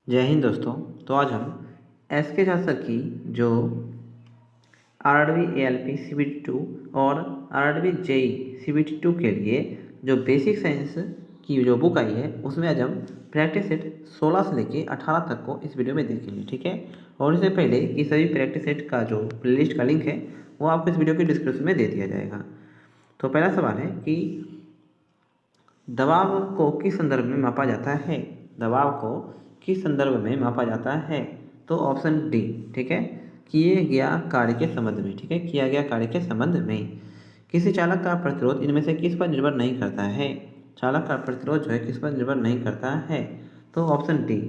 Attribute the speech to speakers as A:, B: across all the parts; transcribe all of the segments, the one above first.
A: जय हिंद दोस्तों। तो आज हम एस के झा सर की जो आरआरबी एएलपी सीबीटी 2 और आरआरबी जेई सीबीटी 2 के लिए जो बेसिक साइंस की जो बुक आई है उसमें आज हम प्रैक्टिस सेट 16 से लेके 18 तक को इस वीडियो में देखेंगे, ठीक है। और इससे पहले कि सभी प्रैक्टिस सेट का जो प्लेलिस्ट का लिंक है वो आपको इस वीडियो के डिस्क्रिप्शन में दे दिया जाएगा। तो पहला सवाल है कि दबाव को किस संदर्भ में मापा जाता है। दबाव को किस संदर्भ में मापा जाता है? तो ऑप्शन डी, ठीक है, किए गया कार्य के संबंध में, ठीक है, किया गया कार्य के संबंध में। किसी चालक का प्रतिरोध इनमें से किस पर निर्भर नहीं करता है? चालक का प्रतिरोध जो है किस पर निर्भर नहीं करता है? तो ऑप्शन डी,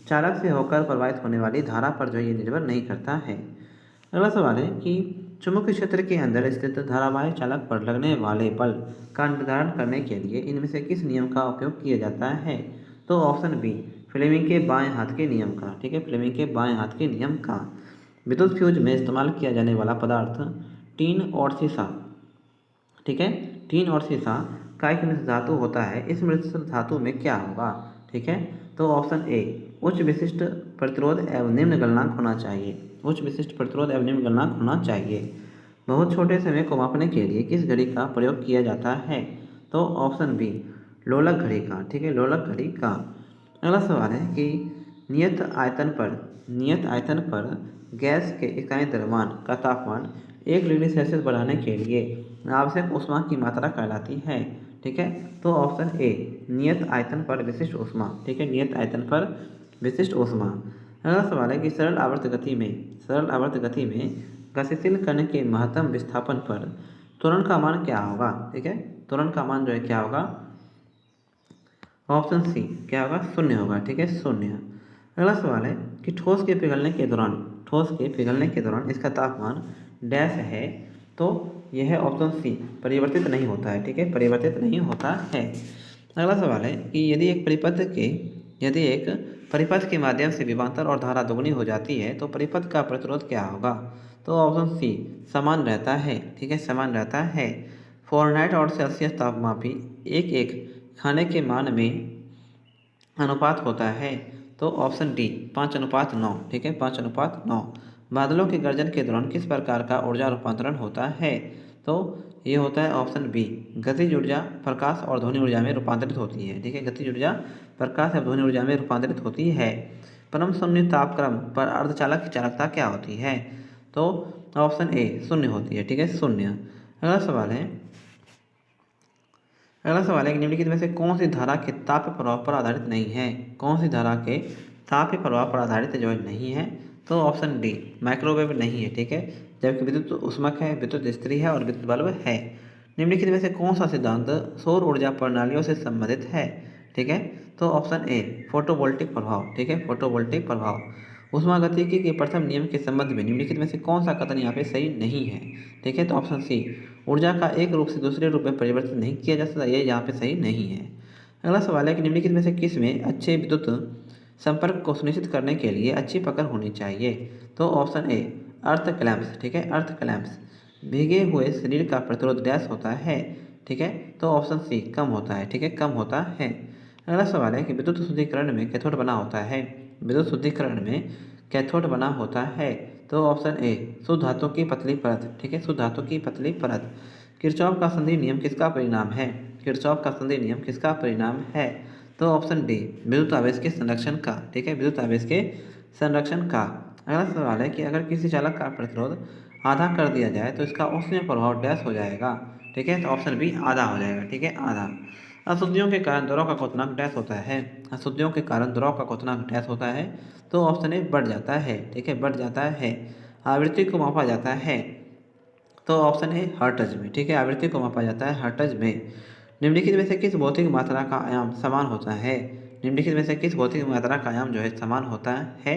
A: चालक से होकर प्रवाहित होने वाली धारा पर जो है ये निर्भर नहीं करता है। अगला सवाल है कि चुंबकीय क्षेत्र के अंदर स्थित धारावाही चालक पर लगने वाले बल का निर्धारण करने के लिए इनमें से किस नियम का उपयोग किया जाता है? तो ऑप्शन बी, फ्लेमिंग के बाएं हाथ के नियम का, ठीक है, फ्लेमिंग के बाएं हाथ के नियम का। विद्युत फ्यूज में इस्तेमाल किया जाने वाला पदार्थ टीन और सीसा, ठीक है, टीन और सीसा का एक मिश्र धातु होता है। इस मिश्र धातु में क्या होगा? ठीक है, तो ऑप्शन ए, उच्च विशिष्ट प्रतिरोध एवं निम्न गलनांक होना चाहिए। उच्च विशिष्ट प्रतिरोध एवं निम्न गलनांक होना चाहिए। बहुत छोटे समय को मापने के लिए किस घड़ी का प्रयोग किया जाता है? तो ऑप्शन बी, लोलक घड़ी का, ठीक है, लोलक घड़ी का। अगला सवाल है कि नियत आयतन पर गैस के इकाई द्रव्यमान का तापमान 1 डिग्री सेल्सियस बढ़ाने के लिए आवश्यक ऊष्मा की मात्रा कहलाती है, ठीक है। तो ऑप्शन ए, नियत आयतन पर विशिष्ट ऊष्मा, ठीक है, नियत आयतन पर विशिष्ट ऊष्मा। अगला सवाल है कि सरल आवर्त गति में गतिशील कण के महत्तम विस्थापन पर त्वरण का मान क्या होगा? ठीक है, त्वरण का मान जो है क्या होगा? ऑप्शन सी, क्या होगा? शून्य होगा, ठीक है, शून्य। अगला सवाल है कि ठोस के पिघलने के दौरान इसका तापमान डैश है। तो यह है ऑप्शन सी, परिवर्तित नहीं होता है, ठीक है, परिवर्तित नहीं होता है। अगला सवाल है कि यदि एक परिपथ के माध्यम से विभवांतर और धारा दोगुनी हो जाती है तो परिपथ का प्रतिरोध क्या होगा? तो ऑप्शन सी, समान रहता है, ठीक है, समान रहता है। फ़ारेनहाइट और सेल्सियस तापमापी एक एक खाने के मान में अनुपात होता है। तो ऑप्शन डी, 5:9, ठीक है, 5:9। बादलों के गर्जन के दौरान किस प्रकार का ऊर्जा रूपांतरण होता है? तो ये होता है ऑप्शन बी, गतिज ऊर्जा प्रकाश और ध्वनि ऊर्जा में रूपांतरित होती है, ठीक है, गतिज ऊर्जा प्रकाश और ध्वनि ऊर्जा में रूपांतरित होती है। परम शून्य तापक्रम पर अर्धचालक की चालकता क्या होती है? तो ऑप्शन ए, शून्य होती है, ठीक है, शून्य। अगला सवाल है कि निम्नलिखित में से कौन सी धारा के ताप प्रभाव पर आधारित नहीं है? कौन सी धारा के ताप प्रभाव पर आधारित जो है नहीं है? तो ऑप्शन डी, माइक्रोवेव नहीं है, ठीक है, जबकि विद्युत ऊष्मक है, विद्युत स्त्री है और विद्युत बल्ब है। निम्नलिखित में से कौन सा सिद्धांत सौर ऊर्जा प्रणालियों से संबंधित है? ठीक है, तो ऑप्शन ए, फोटोवोल्टिक प्रभाव, ठीक है, फोटोवोल्टिक प्रभाव। ऊष्मागतिकी के प्रथम नियम के संबंध में निम्नलिखित में से कौन सा कथन यहाँ पे सही नहीं है? ठीक है, तो ऑप्शन सी, ऊर्जा का एक रूप से दूसरे रूप में परिवर्तित नहीं किया जा सकता, ये यहाँ पे सही नहीं है। अगला सवाल है कि निम्नलिखित में से किस में अच्छे विद्युत संपर्क को सुनिश्चित करने के लिए अच्छी पकड़ होनी चाहिए? तो ऑप्शन ए, अर्थ क्लैंप्स, ठीक है, अर्थ क्लैंप्स। भीगे हुए शरीर का प्रतिरोध डैश होता है, ठीक है, तो ऑप्शन सी, कम होता है, ठीक है, कम होता है। अगला सवाल है कि विद्युत शुद्धिकरण में कैथोड बना होता है। विद्युत शुद्धिकरण में कैथोड बना होता है। तो ऑप्शन ए, शुद्ध धातु की पतली परत, ठीक है, शुद्ध धातु की पतली परत। किरचॉफ का संधि नियम किसका परिणाम है? किरचॉफ का संधि नियम किसका परिणाम है? तो ऑप्शन डी, विद्युत आवेश के संरक्षण का, ठीक है, विद्युत आवेश के संरक्षण का। अगला सवाल है कि अगर किसी चालक का प्रतिरोध आधा कर दिया जाए तो इसका उसमें प्रभाव डैश हो जाएगा, ठीक है, तो ऑप्शन बी, आधा हो जाएगा, ठीक है, आधा। अशुद्धियों के कारण द्रव का क्वथनांक डैश होता है। अशुद्धियों के कारण द्रव का क्वथनांक डैश होता है। तो ऑप्शन ए, बढ़ जाता है, ठीक है, बढ़ जाता है। आवृत्ति को मापा जाता है। तो ऑप्शन ए, हर्ट्ज में, ठीक है, आवृत्ति को मापा जाता है हर्ट्ज में। निम्नलिखित में से किस भौतिक मात्रा का आयाम समान होता है? निम्नलिखित में से किस भौतिक मात्रा का आयाम जो है समान होता है?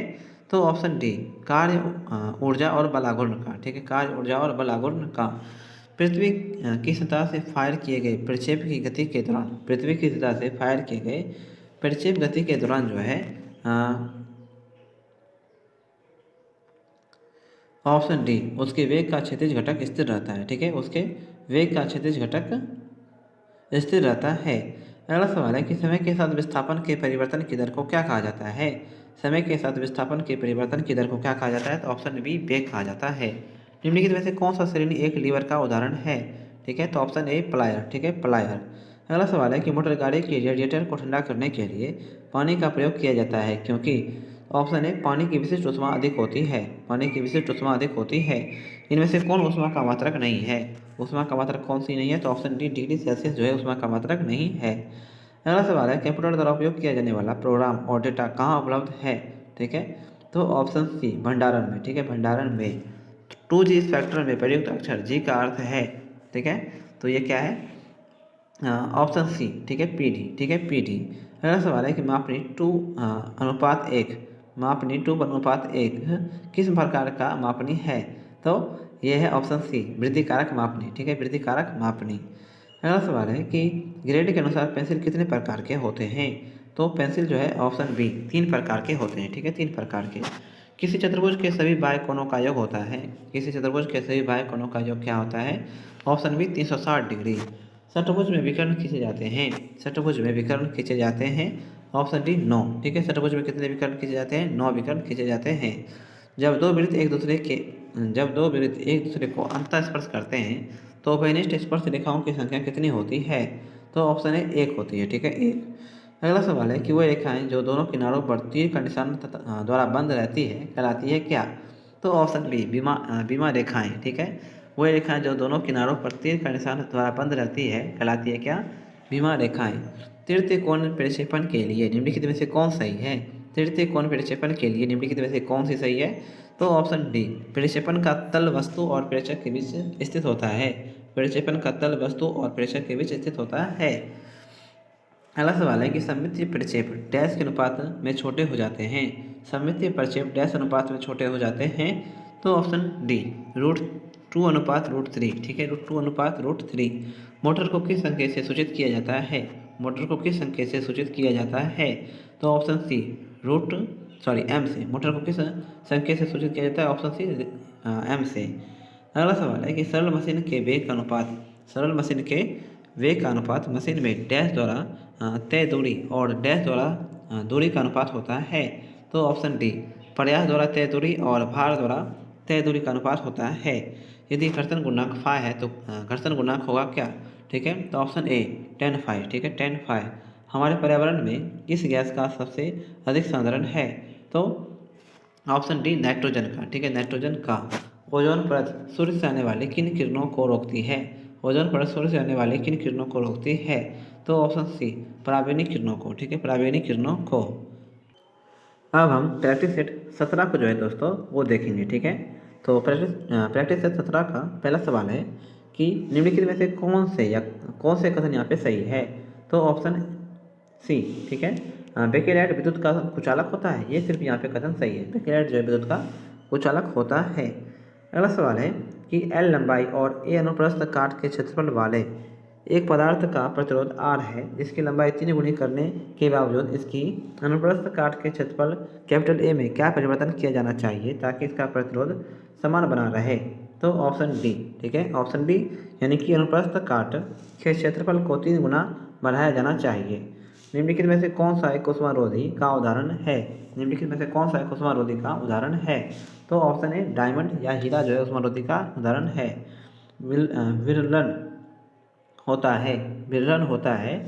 A: तो ऑप्शन डी, कार्य ऊर्जा और बलाघूर्ण का, ठीक है, कार्य ऊर्जा और बलाघूर्ण का। पृथ्वी की सतह से फायर किए गए प्रक्षेप की गति के दौरान, पृथ्वी की सतह से फायर किए गए प्रक्षेप गति के दौरान जो है ऑप्शन डी, उसके वेग का क्षैतिज घटक स्थिर रहता है, ठीक है, उसके वेग का क्षैतिज घटक स्थिर रहता है। अगला सवाल है कि समय के साथ विस्थापन के परिवर्तन की दर को क्या कहा जाता है। समय के साथ विस्थापन के परिवर्तन की दर को क्या कहा जाता है, तो ऑप्शन बी वेग कहा जाता है। निम्नलिखित में से कौन सा श्रेणी एक लीवर का उदाहरण है, ठीक है, तो ऑप्शन ए प्लायर, ठीक है, प्लायर। अगला सवाल है कि मोटर गाड़ी के रेडिएटर को ठंडा करने के लिए पानी का प्रयोग किया जाता है क्योंकि, ऑप्शन ए पानी की विशिष्ट ऊष्मा अधिक होती है, पानी की विशिष्ट ऊष्मा अधिक होती है। इनमें से कौन ऊष्मा का मात्रक नहीं है, ऊष्मा का मात्रक कौन सी नहीं है, तो ऑप्शन डी डिग्री सेल्सियस जो है ऊष्मा का मात्रक नहीं है। अगला सवाल है कंप्यूटर द्वारा उपयोग किया जाने वाला प्रोग्राम और डेटा कहाँ उपलब्ध है, ठीक है, तो ऑप्शन सी भंडारण में, ठीक है, भंडारण में। 2G स्पेक्ट्रम में प्रयुक्त अक्षर जी का अर्थ है, ठीक है, तो ये क्या है, ऑप्शन सी, ठीक है, पीडी, ठीक है, पीडी। अगला सवाल है कि मापनी 2:1, मापनी 2:1 किस प्रकार का मापनी है, तो ये है ऑप्शन सी वृद्धि कारक मापनी, ठीक है, वृद्धि कारक मापनी। अगला सवाल है कि ग्रेड के अनुसार पेंसिल कितने प्रकार के होते हैं, तो पेंसिल जो है ऑप्शन बी 3 प्रकार के होते हैं, ठीक है, 3 प्रकार के। किसी चतुर्भुज के सभी बाह्य कोणों का योग होता है, किसी चतुर्भुज के सभी बाह्य कोणों का योग क्या होता है, ऑप्शन बी 360 डिग्री। षट्भुज में विकर्ण खींचे जाते हैं, षट्भुज में विकर्ण खींचे जाते हैं, ऑप्शन डी 9, ठीक है, षट्भुज में कितने विकर्ण खींचे जाते हैं, 9 विकर्ण खींचे जाते हैं। जब दो वृत्त एक दूसरे को अंतः स्पर्श करते हैं तो उभयनिष्ठ स्पर्श रेखाओं की संख्या कितनी होती है, तो ऑप्शन ए 1 होती है, ठीक है, 1। अगला सवाल है कि वह रेखाएं जो दोनों किनारों पर तीर का निशान द्वारा बंद रहती है कहलाती है क्या, तो ऑप्शन बी बीमा रेखाएं, ठीक है, वह रेखाएं जो दोनों किनारों पर तीर का निशान द्वारा बंद रहती है कहलाती है क्या, बीमा रेखाएं। तृतीय कोण प्रक्षेपण के लिए निम्नलिखित में से कौन सही है, तृतीय कोण प्रक्षेपण के लिए निम्नलिखित में से कौन सी सही है, तो ऑप्शन डी प्रक्षेपण का तल वस्तु और प्रेक्षक के बीच स्थित होता है, प्रक्षेपण का तल वस्तु और प्रेक्षक के बीच स्थित होता है। अगला सवाल है कि सममितीय प्रक्षेप डैश के अनुपात में छोटे हो जाते हैं, सममितीय प्रक्षेप डैश अनुपात में छोटे हो जाते हैं, तो ऑप्शन डी √2:√3, ठीक है, √2:√3। मोटर को किस संकेत से सूचित किया जाता है, मोटर को किस संकेत से सूचित किया जाता है, तो ऑप्शन सी एम से, मोटर को किस संकेत से सूचित किया जाता है, ऑप्शन सी एम से। अगला सवाल है कि सरल मशीन के वेग का अनुपात, सरल मशीन के वेग का अनुपात मशीन में डैश द्वारा तय दूरी और डैश द्वारा दूरी का अनुपात होता है, तो ऑप्शन डी प्रयास द्वारा तय दूरी और भार द्वारा तय दूरी का अनुपात होता है। यदि घर्षण गुणांक फाई है तो घर्षण गुणांक होगा क्या, ठीक है, तो ऑप्शन ए 10 फाई, ठीक है, 10 फाई। हमारे पर्यावरण में किस गैस का सबसे अधिक संधारण है, तो ऑप्शन डी नाइट्रोजन का, ठीक है, नाइट्रोजन का। ओजोन परत सूर्य से आने वाली किन किरणों को रोकती है, ओजोन परत सूर्य से आने वाली किन किरणों को रोकती है, तो ऑप्शन सी पराबैंगनी किरणों को, ठीक है, पराबैंगनी किरणों को। अब हम प्रैक्टिस सेट 17 को जो है दोस्तों वो देखेंगे, ठीक है। तो प्रैक्टिस सेट 17 का पहला सवाल है कि निम्नलिखित में से कौन से कथन यहाँ पे सही है, तो ऑप्शन सी, ठीक है, बेकेलाइट विद्युत का कुचालक होता है, ये सिर्फ यहाँ पे कथन सही है, बेकेलाइट जो है विद्युत का कुचालक होता है। अगला सवाल है कि एल लंबाई और ए अनुप्रस्थ काट के क्षेत्रफल वाले एक पदार्थ का प्रतिरोध R है जिसकी लंबाई 3 गुनी करने के बावजूद इसकी अनुप्रस्थ काट के क्षेत्रफल कैपिटल A में क्या परिवर्तन किया जाना चाहिए ताकि इसका प्रतिरोध समान बना रहे, तो ऑप्शन डी, ठीक है, ऑप्शन डी, यानी कि अनुप्रस्थ काट के क्षेत्रफल को 3 गुना बढ़ाया जाना चाहिए। निम्नलिखित में से कौन सा एक ऊष्मारोधी का उदाहरण है, निम्नलिखित में से कौन सा एक ऊष्मारोधी का उदाहरण है, तो ऑप्शन ए डायमंड या हीरा जो है ऊष्मारोधी का उदाहरण है। विरलन होता है, विरलन होता है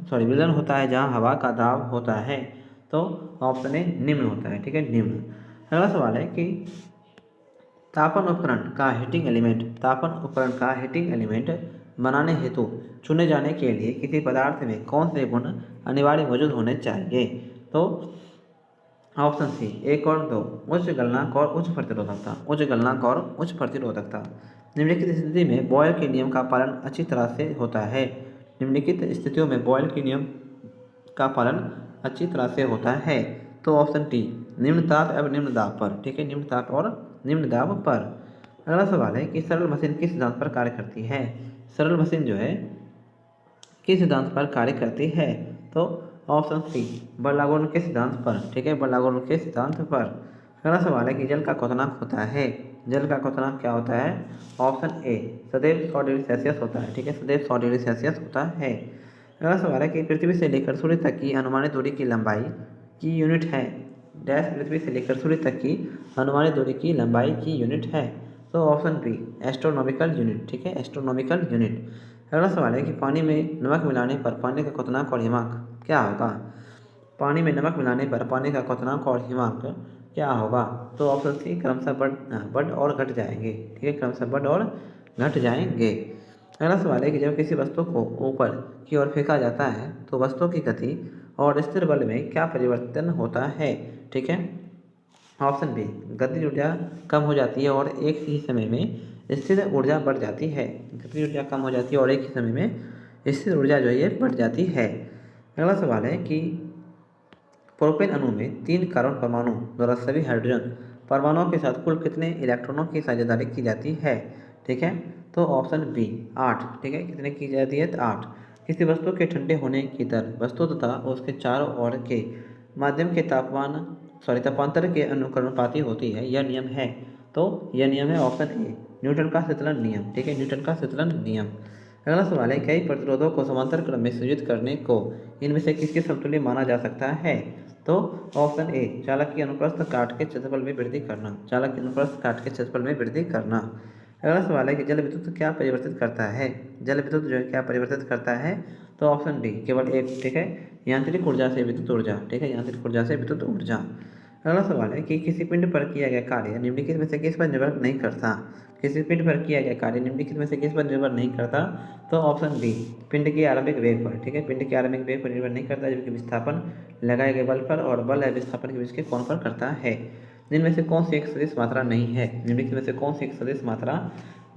A: विरलन होता है जहाँ हवा का दाब होता है, तो ऑप्शन ए निम्न होता है, ठीक है, निम्न। अगला सवाल है कि तापन उपकरण का हीटिंग एलिमेंट बनाने हेतु चुने जाने के लिए किसी पदार्थ में कौन से गुण अनिवार्य मौजूद होने चाहिए, तो ऑप्शन सी 1 और 2 उच्च गलनांक और उच्च प्रतिरोधकता। निम्नलिखित स्थिति में बॉयल के नियम का पालन अच्छी तरह से होता है, निम्नलिखित स्थितियों में बॉयल के नियम का पालन अच्छी तरह से होता है, तो ऑप्शन टी निम्न ताप एवं निम्न दाब पर, ठीक है, निम्न ताप और निम्न दाब पर। अगला सवाल है कि सरल मशीन किस सिद्धांत पर कार्य करती है, सरल मशीन जो है किस सिद्धांत पर कार्य करती है, तो ऑप्शन सी बर्लागोन के सिद्धांत पर, ठीक है, बर्लागोन के सिद्धांत पर। अगला सवाल है कि जल का क्वथनांक होता है, जल का क्वथनांक क्या होता है, ऑप्शन ए सदैव 100 डिग्री सेल्सियस होता है, ठीक है, सदैव 100 डिग्री सेल्सियस होता है। अगला सवाल है कि पृथ्वी से लेकर सूर्य तक की अनुमानित दूरी की लंबाई की यूनिट है डैश। पृथ्वी से लेकर सूर्य तक की अनुमानित दूरी की लंबाई की यूनिट है। तो ऑप्शन बी एस्ट्रोनॉमिकल यूनिट, ठीक है, एस्ट्रोनॉमिकल यूनिट। अगला सवाल है कि पानी में नमक मिलाने पर पानी का क्वथनांक और हिमांक क्या होगा। पानी में नमक मिलाने पर पानी का क्वथनांक और हिमांक क्या होगा। तो ऑप्शन सी क्रमशः बढ़ और घट जाएंगे, ठीक है, क्रमशः बढ़ और घट जाएंगे। अगला सवाल है कि जब किसी वस्तु को ऊपर की ओर फेंका जाता है तो वस्तु की गति और स्थिर बल में क्या परिवर्तन होता है, ठीक है। ऑप्शन बी गतिज ऊर्जा कम हो जाती है और एक ही समय में स्थिर ऊर्जा बढ़ जाती है। गतिज ऊर्जा कम हो जाती है और एक ही समय में स्थिर ऊर्जा जो है ये बढ़ जाती है। अगला सवाल है कि प्रोपेन अणु में 3 कार्बन परमाणु द्वारा सभी हाइड्रोजन परमाणुओं के साथ कुल कितने इलेक्ट्रॉनों की साझेदारी की जाती है, ठीक है। तो ऑप्शन बी 8, ठीक है, कितने की जाती है, तो 8। किसी वस्तु के ठंडे होने की दर वस्तु तथा उसके चारों ओर के माध्यम के तापांतर के अनुकरणपाती होती है, यह नियम है। तो यह नियम है ऑप्शन ए न्यूटन का शीतलन नियम, ठीक है, न्यूटन का शीतलन नियम। अगला सवाल है कई प्रतिरोधों को समांतर क्रम में संयोजित करने को इनमें से किसके समतुल्य माना जा सकता है। तो ऑप्शन ए चालक की अनुप्रस्थ काट के क्षेत्रफल में वृद्धि करना, चालक की अनुप्रस्थ काट के क्षेत्रफल में वृद्धि करना। अगला सवाल है कि जल विद्युत क्या परिवर्तित करता है। जल विद्युत जो है क्या परिवर्तित करता है। तो ऑप्शन डी केवल एक, ठीक है, यांत्रिक ऊर्जा से विद्युत ऊर्जा, ठीक है, यांत्रिक ऊर्जा से विद्युत ऊर्जा। अगला सवाल है कि किसी पिंड पर किया गया कार्य निम्नलिखित में से किस पर निर्भर नहीं करता। किसी पिंड पर किया गया कार्य निम्नलिखित में से किस पर निर्भर नहीं करता। तो ऑप्शन बी पिंड के आरंभिक वेग पर, ठीक है, पिंड के आरंभिक वेग पर निर्भर नहीं करता, जबकि विस्थापन लगाए गए बल पर और बल या विस्थापन के बीच के कोण पर करता है। जिनमें से कौन सी एक सदिश मात्रा नहीं है, निम्नलिखित में से कौन सी एक सदिश मात्रा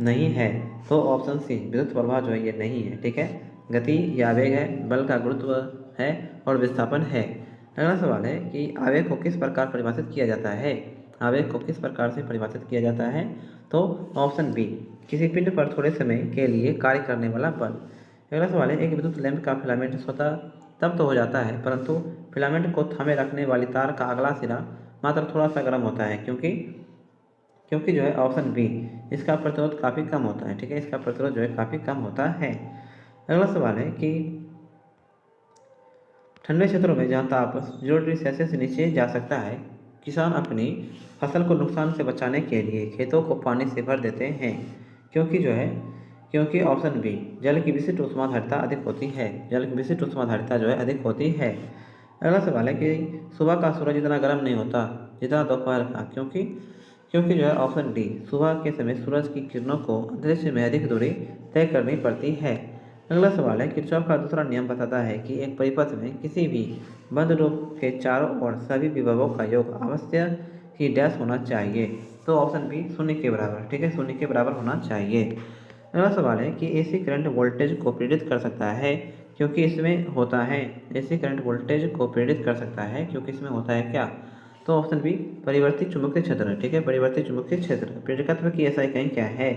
A: नहीं है। तो ऑप्शन सी विद्युत प्रवाह जो है ये नहीं है, ठीक है, गति या आवेग है, बल का गुरुत्व है और विस्थापन है। अगला सवाल है कि आवेग को किस प्रकार परिभाषित किया जाता है। आवेग को किस प्रकार से परिभाषित किया जाता है। तो ऑप्शन बी किसी पिंड पर थोड़े समय के लिए कार्य करने वाला बल। अगला सवाल है एक विद्युत लैंप का फिलामेंट स्वतः तब तो हो जाता है परंतु फिलामेंट को थामे रखने वाली तार का अगला सिरा मात्र थोड़ा सा गर्म होता है, क्योंकि क्योंकि जो है ऑप्शन बी इसका प्रतिरोध काफ़ी कम होता है, ठीक है, इसका प्रतिरोध जो है काफ़ी कम होता है। अगला सवाल है कि ठंडे क्षेत्रों में जहाँ ताप 0 डिग्री सेल्सियस से नीचे जा सकता है किसान अपनी फसल को नुकसान से बचाने के लिए खेतों को पानी से भर देते हैं, क्योंकि ऑप्शन बी जल की विशिष्ट ऊष्माधारिता अधिक होती है, जल की विशिष्ट ऊष्माधारिता जो है अधिक होती है। अगला सवाल है कि सुबह का सूरज इतना गर्म नहीं होता जितना दोपहर का, क्योंकि जो है ऑप्शन डी सुबह के समय सूरज की किरणों को अंतरिक्ष में अधिक दूरी तय करनी पड़ती है। अगला सवाल है किरचॉफ का दूसरा नियम बताता है कि एक परिपथ में किसी भी बंद लूप के चारों ओर सभी विभवों का योग अवश्य ही डैश होना चाहिए। तो ऑप्शन बी 0 के बराबर, ठीक है, 0 के बराबर होना चाहिए। अगला सवाल है कि एसी करंट वोल्टेज को प्रेरित कर सकता है क्योंकि इसमें होता है। एसी करंट वोल्टेज को प्रेरित कर सकता है क्योंकि इसमें होता है क्या। तो ऑप्शन बी परिवर्ती चुंबकीय क्षेत्र, ठीक है, परिवर्ती चुंबकीय क्षेत्र। प्रेरकत्व की ऐसा इकाई क्या है।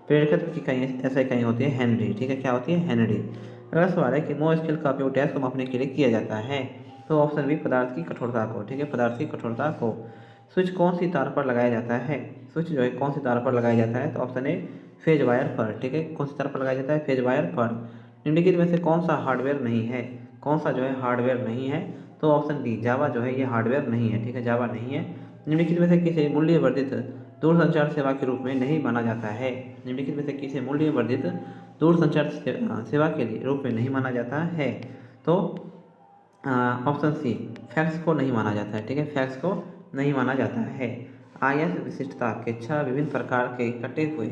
A: प्रेरकत्व की इकाई ऐसा इकाई होती है हेनरी, ठीक है, क्या होती है, हेनरी। अगला सवाल है कि मो स्केल का उपयोग डैश को मापने के लिए किया जाता है। तो ऑप्शन बी पदार्थ की कठोरता को, ठीक है, पदार्थ की कठोरता को। स्विच कौन सी तार पर लगाया जाता है। स्विच जो है कौन सी तार पर लगाया जाता है। तो ऑप्शन ए फेज वायर पर, ठीक है, कौन सी तार पर लगाया जाता है, फेज वायर पर। निम्नलिखित में से कौन सा हार्डवेयर नहीं है, कौन सा जो है हार्डवेयर नहीं है। तो ऑप्शन डी जावा जो है ये हार्डवेयर नहीं है, ठीक है, जावा नहीं है। निम्नलिखित में से किसे मूल्यवर्धित दूरसंचार सेवा के रूप में नहीं माना जाता है। निम्नलिखित में से किसे मूल्यवर्धित दूरसंचार सेवा के रूप में नहीं माना जाता है। तो ऑप्शन सी फैक्स को नहीं माना जाता है, ठीक है, फैक्स को नहीं माना जाता है। आयत विशिष्टता के 6 विभिन्न प्रकार के कटे हुए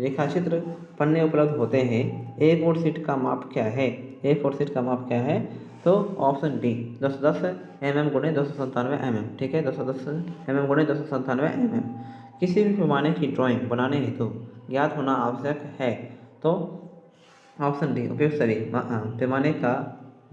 A: रेखाचित्र पन्ने उपलब्ध होते हैं। A4 शीट का माप क्या है। A4 शीट का माप क्या है। तो ऑप्शन डी 210 mm गुणे 297 mm, ठीक है, 210 mm गुणे 297 mm। किसी भी पैमाने की ड्राइंग बनाने हेतु ज्ञात होना आवश्यक है। तो ऑप्शन डी उपयुक्त सभी पैमाने का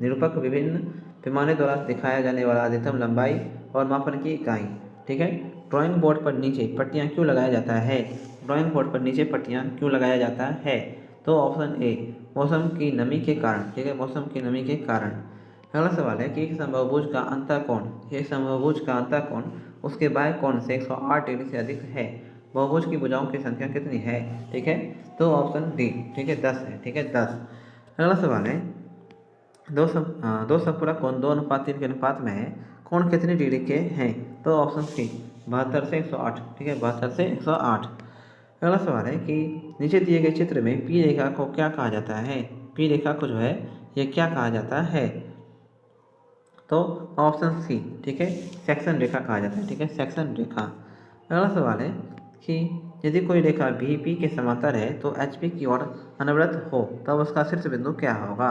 A: निरूपक विभिन्न पैमाने द्वारा दिखाया जाने वाला अधिकतम लंबाई और मापन की इकाई, ठीक है। ड्राइंग बोर्ड पर नीचे पट्टियाँ क्यों लगाया जाता है। ड्राइंग बोर्ड पर नीचे पट्टियाँ क्यों लगाया जाता है। तो ऑप्शन ए मौसम की नमी के कारण, ठीक है, मौसम की नमी के कारण। अगला सवाल है कि एक समबाहुभुज का अंतःकोण, एक समबाहुभुज का अंतःकोण उसके बाएं कोण से 108 डिग्री से अधिक है। बहुभुज की भुजाओं की संख्या कितनी है, ठीक है। तो ऑप्शन डी, ठीक है, 10 है, ठीक है, 10। अगला सवाल है दो संपूरक कोण 2:3 के अनुपात में है। कोण कितनी डिग्री के हैं? तो ऑप्शन सी 72 से 108, ठीक है, 72 से 108। अगला सवाल है कि नीचे दिए गए चित्र में पी रेखा को क्या कहा जाता है? पी रेखा को जो है ये क्या कहा जाता है? तो ऑप्शन सी, ठीक है, सेक्शन रेखा कहा जाता है, ठीक है, सेक्शन रेखा। अगला सवाल है कि यदि कोई रेखा भी पी के समांतर है तो एच पी की ओर अनवरत हो तब उसका शीर्ष बिंदु क्या होगा?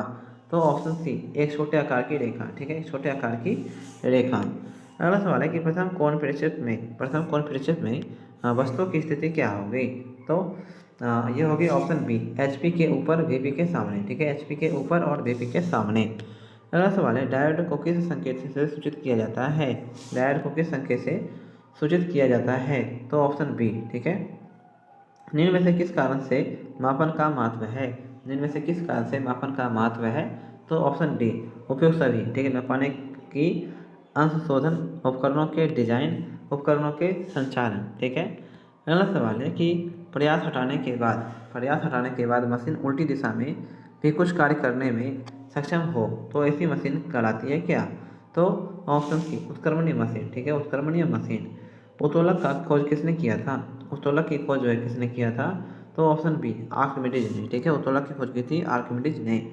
A: तो ऑप्शन सी एक छोटे आकार की रेखा, ठीक है, छोटे आकार की रेखा। अगला सवाल है कि प्रथम कोण परिक्षेप में वस्तु की स्थिति क्या होगी? तो ये होगी ऑप्शन बी एच पी के ऊपर वी पी के सामने, ठीक है, एच पी के ऊपर और वी पी के सामने। अगला सवाल है डायोड को किस संकेत से सूचित किया जाता है? डायोड को किस संकेत से सूचित किया जाता है? तो ऑप्शन बी, ठीक है, निम्न में से किस कारण से मापन का महत्व है? निम्न में से किस कारण से मापन का महत्व है? तो ऑप्शन डी उपयोग सभी, ठीक है, मापने की अंश शोधन उपकरणों के डिजाइन उपकरणों के संचालन, ठीक है। अगला सवाल है कि प्रयास हटाने के बाद मशीन उल्टी दिशा में भी कुछ कार्य करने में सक्षम हो तो ऐसी मशीन कहलाती है क्या? तो ऑप्शन सी उत्क्रमणीय मशीन, ठीक है, उत्क्रमणीय मशीन। उत्तोलक का खोज किसने किया था? उत्तोलक की खोज जो है किसने किया था? तो ऑप्शन बी आर्किमिडीज ने, ठीक है, उत्तोलक की खोज की थी आर्किमिडीज ने।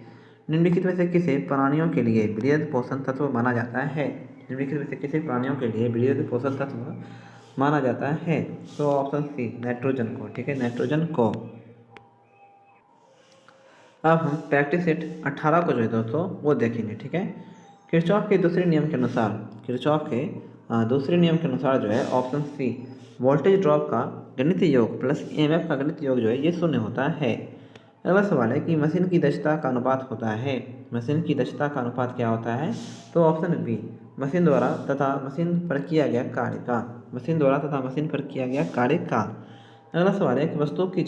A: निम्नलिखित में से किसे प्राणियों के लिए वृहद पोषण तत्व माना जाता है? निम्नलिखित में से किसे प्राणियों के लिए वृहद पोषण तत्व माना जाता है? तो ऑप्शन सी नाइट्रोजन को, ठीक है, नाइट्रोजन को। अब हम प्रैक्टिस सेट 18 को जो है दोस्तों वो देखेंगे, ठीक है। किरचॉफ के दूसरे नियम के अनुसार दूसरे नियम के अनुसार जो है ऑप्शन सी वोल्टेज ड्रॉप का गणितीय योग प्लस ईएमएफ का गणितीय योग जो है ये शून्य होता है। अगला सवाल है कि मशीन की दक्षता का अनुपात होता है। मशीन की दक्षता का अनुपात क्या होता है? तो ऑप्शन बी मशीन द्वारा तथा मशीन पर किया गया कार्य का। मशीन द्वारा तथा मशीन पर किया गया कार्य का। अगला सवाल है कि एक वस्तु को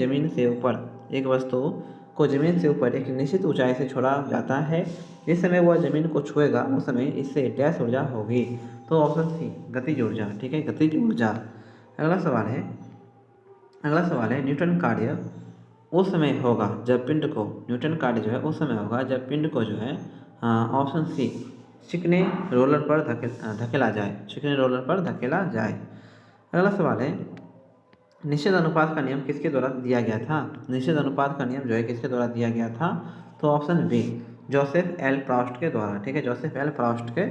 A: जमीन से ऊपर एक निश्चित ऊंचाई से छोड़ा जाता है। जिस समय वह जमीन को छुएगा उस समय इससे डैश ऊर्जा होगी। तो ऑप्शन सी गतिज ऊर्जा, ठीक है, गतिज ऊर्जा। अगला सवाल है न्यूटन कार्य उस समय होगा जब पिंड को न्यूटन कार्य जो है उस समय होगा जब पिंड को जो है ऑप्शन सी चिकने रोलर पर धकेला जाए, चिकने रोलर पर धकेला जाए। अगला सवाल है निश्चित अनुपात का नियम किसके द्वारा दिया गया था? निश्चित अनुपात का नियम जो है किसके द्वारा दिया गया था? तो option B Joseph L Proust के द्वारा, ठीक है, जोसेफ एल प्रॉस्ट के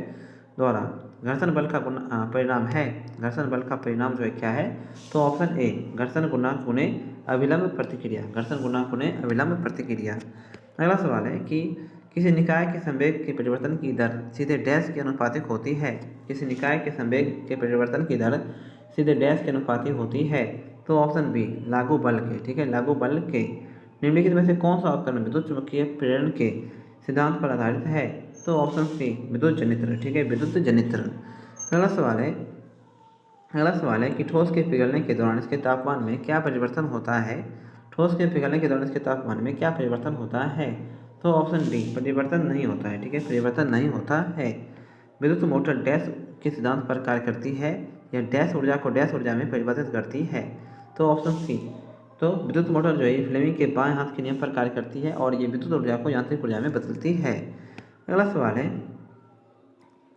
A: द्वारा। घर्षण बल का परिणाम है, घर्षण बल का परिणाम जो है क्या है? तो ऑप्शन ए घर्षण गुणांक गुणे अविलंब प्रतिक्रिया, घर्षण गुणांक गुणे अविलंब प्रतिक्रिया। अगला सवाल है कि किसी निकाय के संवेग के परिवर्तन की दर सीधे डैश के अनुपातिक होती है। किसी निकाय के संवेग के परिवर्तन की दर सीधे डैश के अनुपातिक होती है। तो ऑप्शन बी लागू बल के, ठीक है, लागू बल के। निम्नलिखित में से कौन सा उपकरण विद्युत चुम्बकीय प्रेरण के सिद्धांत पर आधारित है? तो ऑप्शन सी विद्युत जनित्र, ठीक है, विद्युत जनित्र। अगला सवाल है कि ठोस के पिघलने के दौरान इसके तापमान में क्या परिवर्तन होता है? ठोस के पिघलने के दौरान इसके तापमान में क्या परिवर्तन होता है? तो ऑप्शन डी परिवर्तन नहीं होता है, ठीक है, परिवर्तन नहीं होता है। विद्युत मोटर डैश के सिद्धांत पर कार्य करती है या डैश ऊर्जा को डैश ऊर्जा में परिवर्तित करती है? तो ऑप्शन सी तो विद्युत मोटर जो है फ्लेमिंग के बाएं हाथ के नियम पर कार्य करती है और ये विद्युत ऊर्जा को यांत्रिक ऊर्जा में बदलती है। अगला सवाल है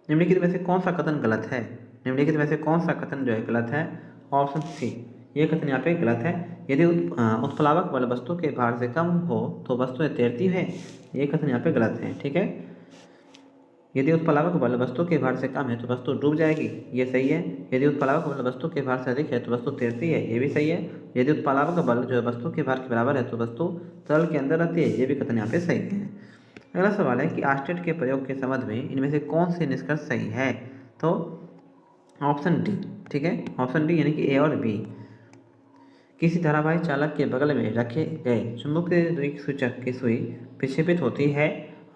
A: निम्नलिखित में से कौन सा कथन गलत है? निम्नलिखित में से कौन सा कथन जो है गलत है? ऑप्शन सी ये कथन यहाँ पे गलत है। यदि उत्प्लावक बल वस्तु के भार से कम हो तो वस्तु तैरती है, ये कथन यहाँ पे गलत है, ठीक है। यदि उत्प्लावक बल वस्तु के भार से कम है तो वस्तु डूब जाएगी, ये सही है। यदि उत्प्लावक बल वस्तु के भार से अधिक है तो वस्तु तैरती है, ये भी सही है। यदि उत्प्लावक बल जो है वस्तु के भार के बराबर है तो वस्तु तरल के अंदर रहती है, ये भी कथन यहाँ पे सही है। अगला सवाल है कि आस्टेट के प्रयोग के संबंध में इनमें से कौन से निष्कर्ष सही है? तो ऑप्शन डी, ठीक है, ऑप्शन डी यानी कि ए और बी। किसी धारावाही चालक के बगल में रखे गए चुंबकीय द्विसूचक की सुई विक्षेपित होती है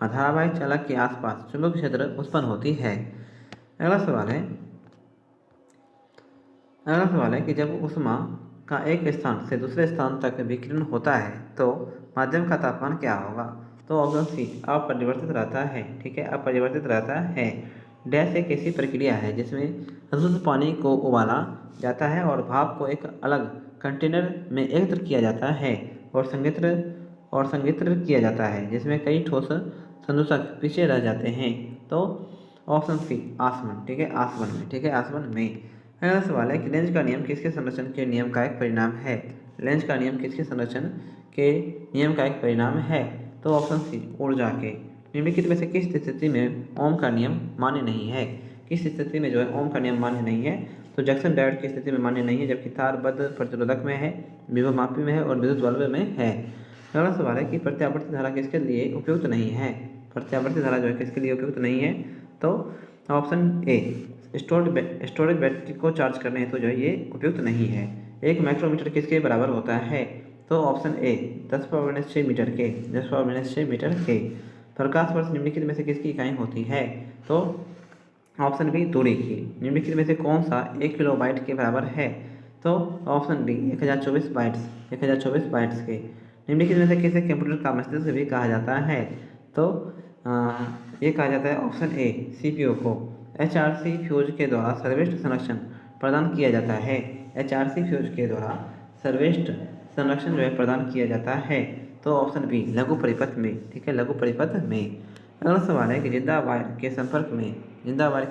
A: और धारावाही चालक के आसपास चुंबकीय क्षेत्र उत्पन्न होती है। अगला सवाल है कि जब ऊष्मा का एक स्थान से दूसरे स्थान तक विकिरण होता है तो माध्यम का तापमान क्या होगा? तो ऑप्शन सी अपरिवर्तित रहता है, ठीक है, अपरिवर्तित रहता है। डैश एक ऐसी प्रक्रिया है जिसमें शुद्ध पानी को उबाला जाता है और भाप को एक अलग कंटेनर में एकत्र किया जाता है और संयंत्र किया जाता है जिसमें कई ठोस संदूषक पीछे रह जाते हैं। तो ऑप्शन सी आसवन, ठीक है, आसवन में, ठीक है, आसवन में। अगला सवाल है कि लेंज का नियम किसके संरक्षण के नियम का एक परिणाम है। लेंज का नियम किसके संरक्षण के नियम का एक परिणाम है। तो ऑप्शन सी ऊर्जा के। निम्नलिखित में से किस स्थिति में ओम का नियम मान्य नहीं है। किस स्थिति में जो है ओम का नियम मान्य नहीं है। तो जैक्सन डायोड की स्थिति में मान्य नहीं है, जबकि तारबद्ध प्रतिरोधक में है, विभवमापी में है और विद्युत बल्ब में है। अगला सवाल है कि प्रत्यावर्ती धारा किसके लिए उपयुक्त नहीं है। प्रत्यावर्ती धारा जो है किसके लिए उपयुक्त नहीं है। तो ऑप्शन ए स्टोरेज बैटरी को चार्ज करने हेतु जो है ये उपयुक्त नहीं है। एक माइक्रोमीटर किसके बराबर होता है। तो ऑप्शन ए 10⁻⁶ मीटर के, 10⁻⁶ मीटर के। प्रकाश वर्ष निम्नलिखित में से किसकी इकाई होती है। तो ऑप्शन बी दूरी की। निम्नलिखित में से कौन सा 1 किलोबाइट के बराबर है। तो ऑप्शन डी 1024 बाइट्स, 1024 बाइट्स के। निम्नलिखित में से किसे कंप्यूटर का मस्तिष्क भी कहा जाता है। तो ये कहा जाता है ऑप्शन ए सीपीयू को। एचआरसी फ्यूज के द्वारा सर्वश्रेष्ठ संरक्षण प्रदान किया जाता है। एचआरसी फ्यूज के द्वारा सर्वश्रेष्ठ संरक्षण जो है प्रदान किया जाता है। तो ऑप्शन बी लघु परिपथ में, ठीक है, लघु परिपथ में। अगला सवाल है कि जिंदा वायर के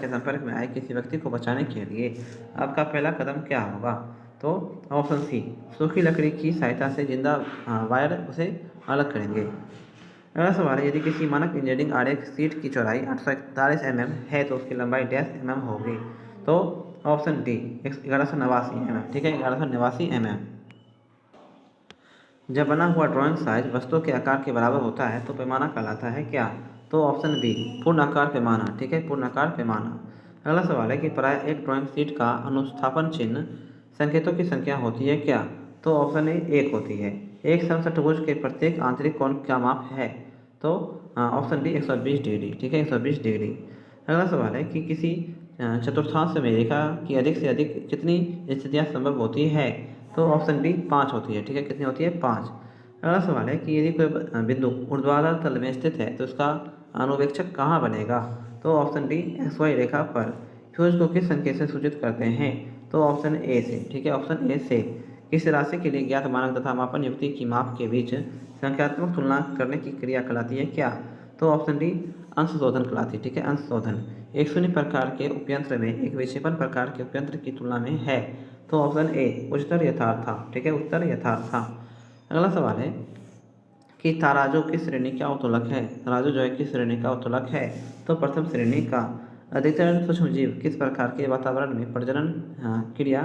A: संपर्क में आए किसी व्यक्ति को बचाने के लिए आपका पहला कदम क्या होगा। तो ऑप्शन सी सूखी लकड़ी की सहायता से जिंदा वायर उसे अलग करेंगे। अगला सवाल है यदि किसी मानक इंजीनियरिंग आरेख सीट की चौड़ाई 841 mm है तो उसकी लंबाई डैश mm होगी। तो ऑप्शन डी 1189 mm, ठीक है, 1189 mm। जब बना हुआ ड्राइंग साइज वस्तु के आकार के बराबर होता है तो पैमाना कहलाता है क्या। तो ऑप्शन बी पूर्ण आकार पैमाना, ठीक है, पूर्ण आकार पैमाना। अगला सवाल है कि प्राय एक ड्राइंग शीट का अनुस्थापन चिन्ह संकेतों की संख्या होती है क्या। तो ऑप्शन ए 1 होती है। एक समषष्ठभुज के प्रत्येक आंतरिक कोण का माप है। तो ऑप्शन डी 120 डिग्री, ठीक है, 120 डिग्री। अगला सवाल है कि किसी चतुर्थांश में रेखा की अधिक से अधिक कितनी स्थितियाँ संभव होती है। तो ऑप्शन डी 5 होती है, ठीक है, कितनी होती है 5। अगला सवाल है कि यदि कोई बिंदु ऊर्ध्वाधर तल में स्थित है तो उसका अनुवेक्षक कहाँ बनेगा। तो ऑप्शन डी XY रेखा पर। फ्यूज को किस संकेत से सूचित करते हैं। तो ऑप्शन ए से, ठीक है, ऑप्शन ए से। किस राशि के लिए ज्ञात मानक तथा मापन युक्ति की माप के बीच संख्यात्मक तुलना करने की क्रिया कहलाती है क्या। तो ऑप्शन डी अंश शोधन कहलाती है, ठीक है, अंश शोधन। एक शून्य प्रकार के उपयंत्र में एक विक्षेपण प्रकार के उपयंत्र की तुलना में है। तो ऑप्शन ए उच्चतर यथार्थ था, ठीक है, उत्तर यथार्थ था। अगला सवाल है कि तराजू किस श्रेणी का उत्तोलक है। तराजू जो है किस श्रेणी का उत्तोलक है। तो प्रथम श्रेणी का। अधिकतर सूक्ष्मजीव किस प्रकार के वातावरण में प्रजनन क्रिया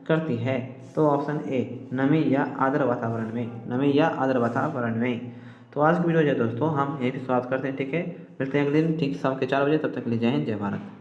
A: करती है। तो ऑप्शन ए नमी या आर्द्र वातावरण में, नमी या आर्द्र वातावरण में। तो आज की वीडियो जो है दोस्तों हम यहीं पर समाप्त करते हैं, ठीक है। मिलते हैं अगले दिन ठीक शाम के 4 बजे, तब तक के लिए जय हिंद जय भारत।